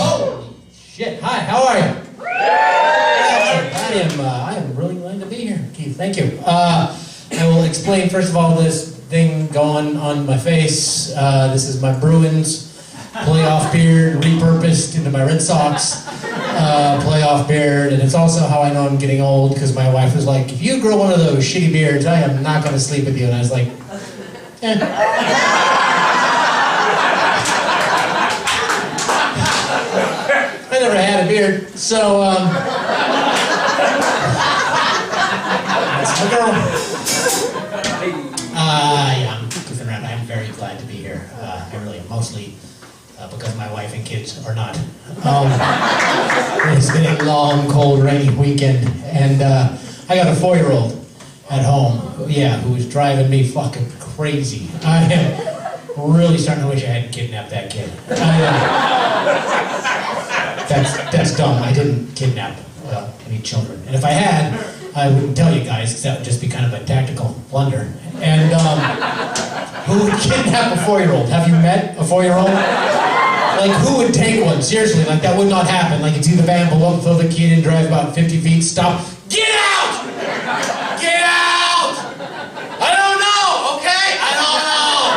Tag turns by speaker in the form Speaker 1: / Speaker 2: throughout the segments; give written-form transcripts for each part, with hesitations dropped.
Speaker 1: Oh, shit. Hi, how are you? I am really glad to be here, Keith. Thank you. I will explain, first of all, this thing going on my face. This is my Bruins playoff beard repurposed into my Red Sox playoff beard, and it's also how I know I'm getting old, because my wife was like, if you grow one of those shitty beards, I am not going to sleep with you. And I was like, I never had a beard, so that's my girl. Yeah, I'm goofing around. I'm very glad to be here. I really am, mostly because my wife and kids are not. It's been a long, cold, rainy weekend, and I got a 4-year-old at home, yeah, who is driving me fucking crazy. I am really starting to wish I hadn't kidnapped that kid. That's dumb. I didn't kidnap any children, and if I had, I wouldn't tell you guys, because that would just be kind of a tactical blunder. And who would kidnap a 4-year-old? Have you met a 4-year-old? Like, who would take one? Seriously, like, that would not happen. Like, you'd see the van pull up, throw the kid in, drive about 50 feet, stop. Get out! Get out! I don't know, okay? I don't know.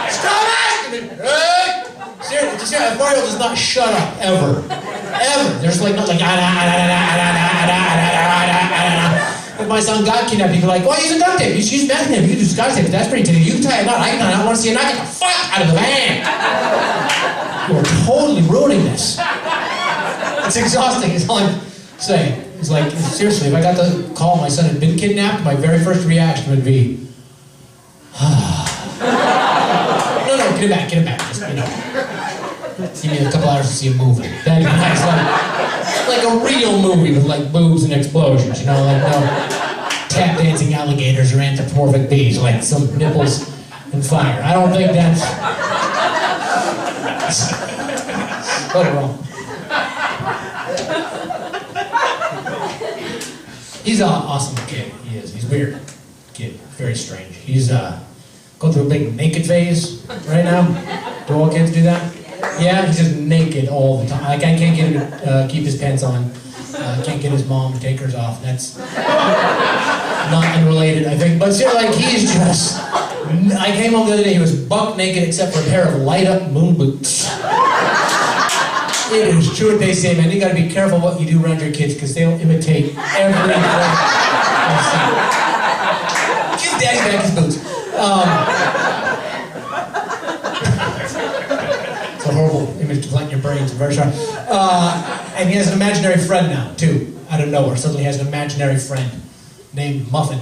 Speaker 1: Stop asking me! Hey! Seriously, a 4-year-old does not shut up, ever. Ever. There's like, not like, if my son got kidnapped, he'd be like, well, use a duct tape. Use meth tape. You do Scotch tape. That's pretty thin. You can tie a knot. I don't want to see a knot. Get the fuck out of the van. You are totally ruining this. It's exhausting. It's all I'm saying. It's like, seriously, if I got the call my son had been kidnapped, my very first reaction would be, no, get him back. Just, give me a couple hours to see him moving. That'd be nice. Like a real movie with like boobs and explosions, like no tap dancing alligators or anthropomorphic bees, like some nipples and fire. I don't think that's wrong. He's an awesome kid. He is. He's weird kid. Very strange. He's going through a big naked phase right now. Do all kids do that? Yeah, he's just naked all the time. Like, I can't get him to keep his pants on. Can't get his mom to take hers off. That's not unrelated, I think. But still, like, he's just... I came home the other day, he was buck naked except for a pair of light-up moon boots. It is true what they say, man. You gotta be careful what you do around your kids, because they'll imitate everything. Give Daddy back his boots. It's a horrible image to plant in your brains, very sharp. And he has an imaginary friend now, too, out of nowhere. Suddenly he has an imaginary friend named Muffin.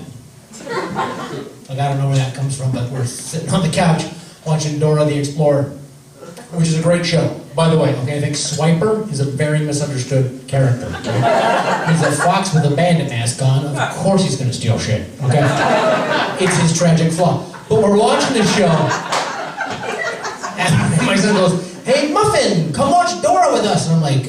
Speaker 1: Like, I don't know where that comes from, but we're sitting on the couch watching Dora the Explorer, which is a great show. By the way, okay, I think Swiper is a very misunderstood character. Okay? He's a fox with a bandit mask on. Of course he's going to steal shit, okay? It's his tragic flaw. But we're watching this show, and my son goes, hey, Muffin, come watch Dora with us. And I'm like,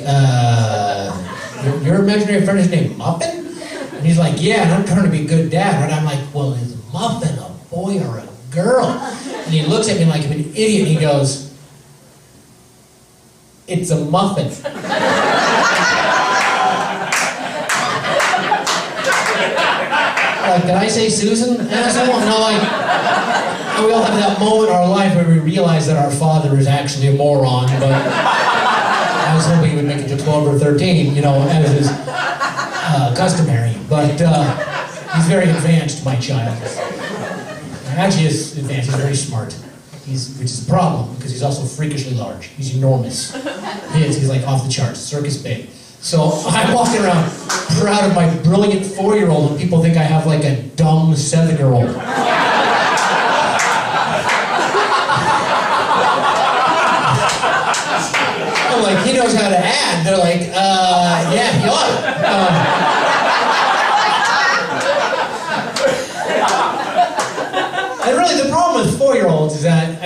Speaker 1: your imaginary friend is named Muffin? And he's like, yeah, and I'm trying to be a good dad. And I'm like, well, is Muffin a boy or a girl? And he looks at me like I'm an idiot, and he goes, it's a muffin. Like, did I say Susan, asshole? No, like, we all have that moment in our life where we realize that our father is actually a moron, but I was hoping he would make it to 12 or 13, as is customary. But he's very advanced, my child. Actually, he's advanced, he's very smart. Which is a problem, because he's also freakishly large. He's enormous. He's like off the charts, circus babe. So I'm walking around proud of my brilliant 4-year-old, and people think I have like a dumb 7-year-old. I'm like, he knows how to add. They're like, yeah, he ought to. And really, the problem with 4-year-olds is that,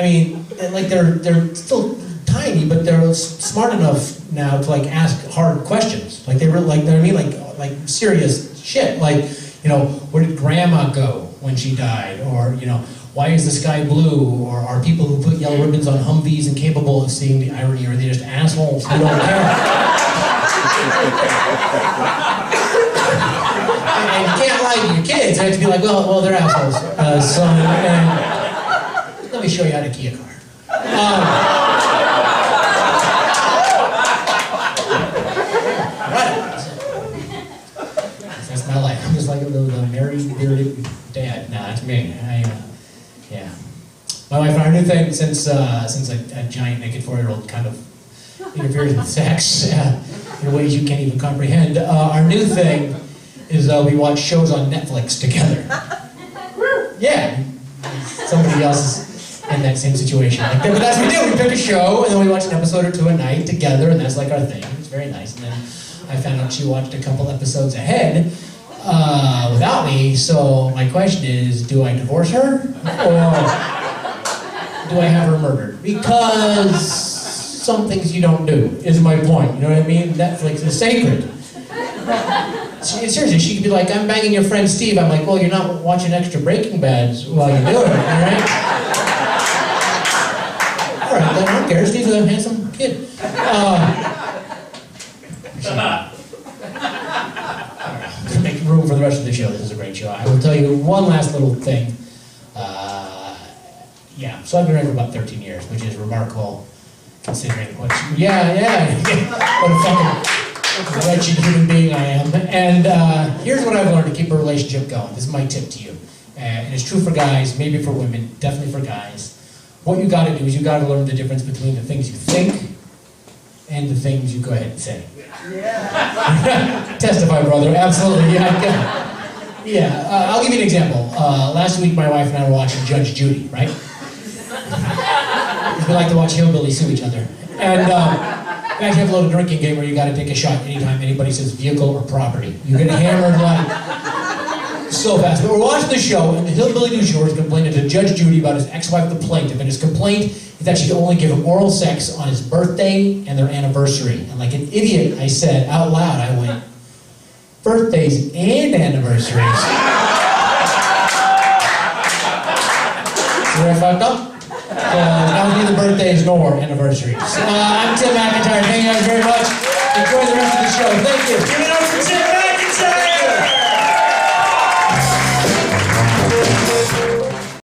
Speaker 1: like, they're still tiny, but they're smart enough now to like ask hard questions. Like, they really, like, you know what I mean, like serious shit. Like, if You know, where did grandma go when she died? Or, you know, why is the sky blue? Or are people who put yellow ribbons on Humvees incapable of seeing the irony, or are they just assholes who don't care? And you can't lie to your kids. They have to be like, well, they're assholes, son. And let me show you how to key a car. Right. That's my life. I'm just like the married, bearded dad. Nah, that's me. Yeah. My wife and our new thing, since a giant naked 4-year-old kind of interferes with sex in ways you can't even comprehend, our new thing is we watch shows on Netflix together. Yeah. Somebody else is in that same situation. Like, but that's what we do. We pick a show, and then we watch an episode or two a night together, and that's like our thing. It's very nice. And then I found out she watched a couple episodes ahead without me, so my question is, do I divorce her, or do I have her murdered? Because some things you don't do, is my point. You know what I mean? Netflix is sacred. Seriously, she could be like, I'm banging your friend Steve. I'm like, well, you're not watching extra Breaking Bads while you're doing it, all right? All right, then I don't care. Steve's a handsome kid. Make room for the rest of the show. This is a great show. I will tell you one last little thing. Yeah, so I've been married for about 13 years, which is remarkable considering what a fucking wretched human being I am. And here's what I've learned to keep a relationship going. This is my tip to you. And it's true for guys, maybe for women, definitely for guys. What you gotta do is you gotta learn the difference between the things you think and the things you go ahead and say. Yeah. Testify, brother. Absolutely. Yeah. I'll give you an example. Last week, my wife and I were watching Judge Judy, right? We like to watch hillbillies sue each other. And we actually have a little drinking game where you got to take a shot anytime anybody says vehicle or property. You get hammered like so fast. But we're watching the show, and the hillbilly news show is complaining to Judge Judy about his ex-wife, the plaintiff, and his complaint is that she could only give him oral sex on his birthday and their anniversary. And like an idiot, I said out loud, I went, birthdays and anniversaries. See where I fucked up? Not neither birthdays nor anniversaries. I'm Tim McIntire. Thank you guys very much. Enjoy the rest of the show. Thank you. Give it up for Tim McIntire!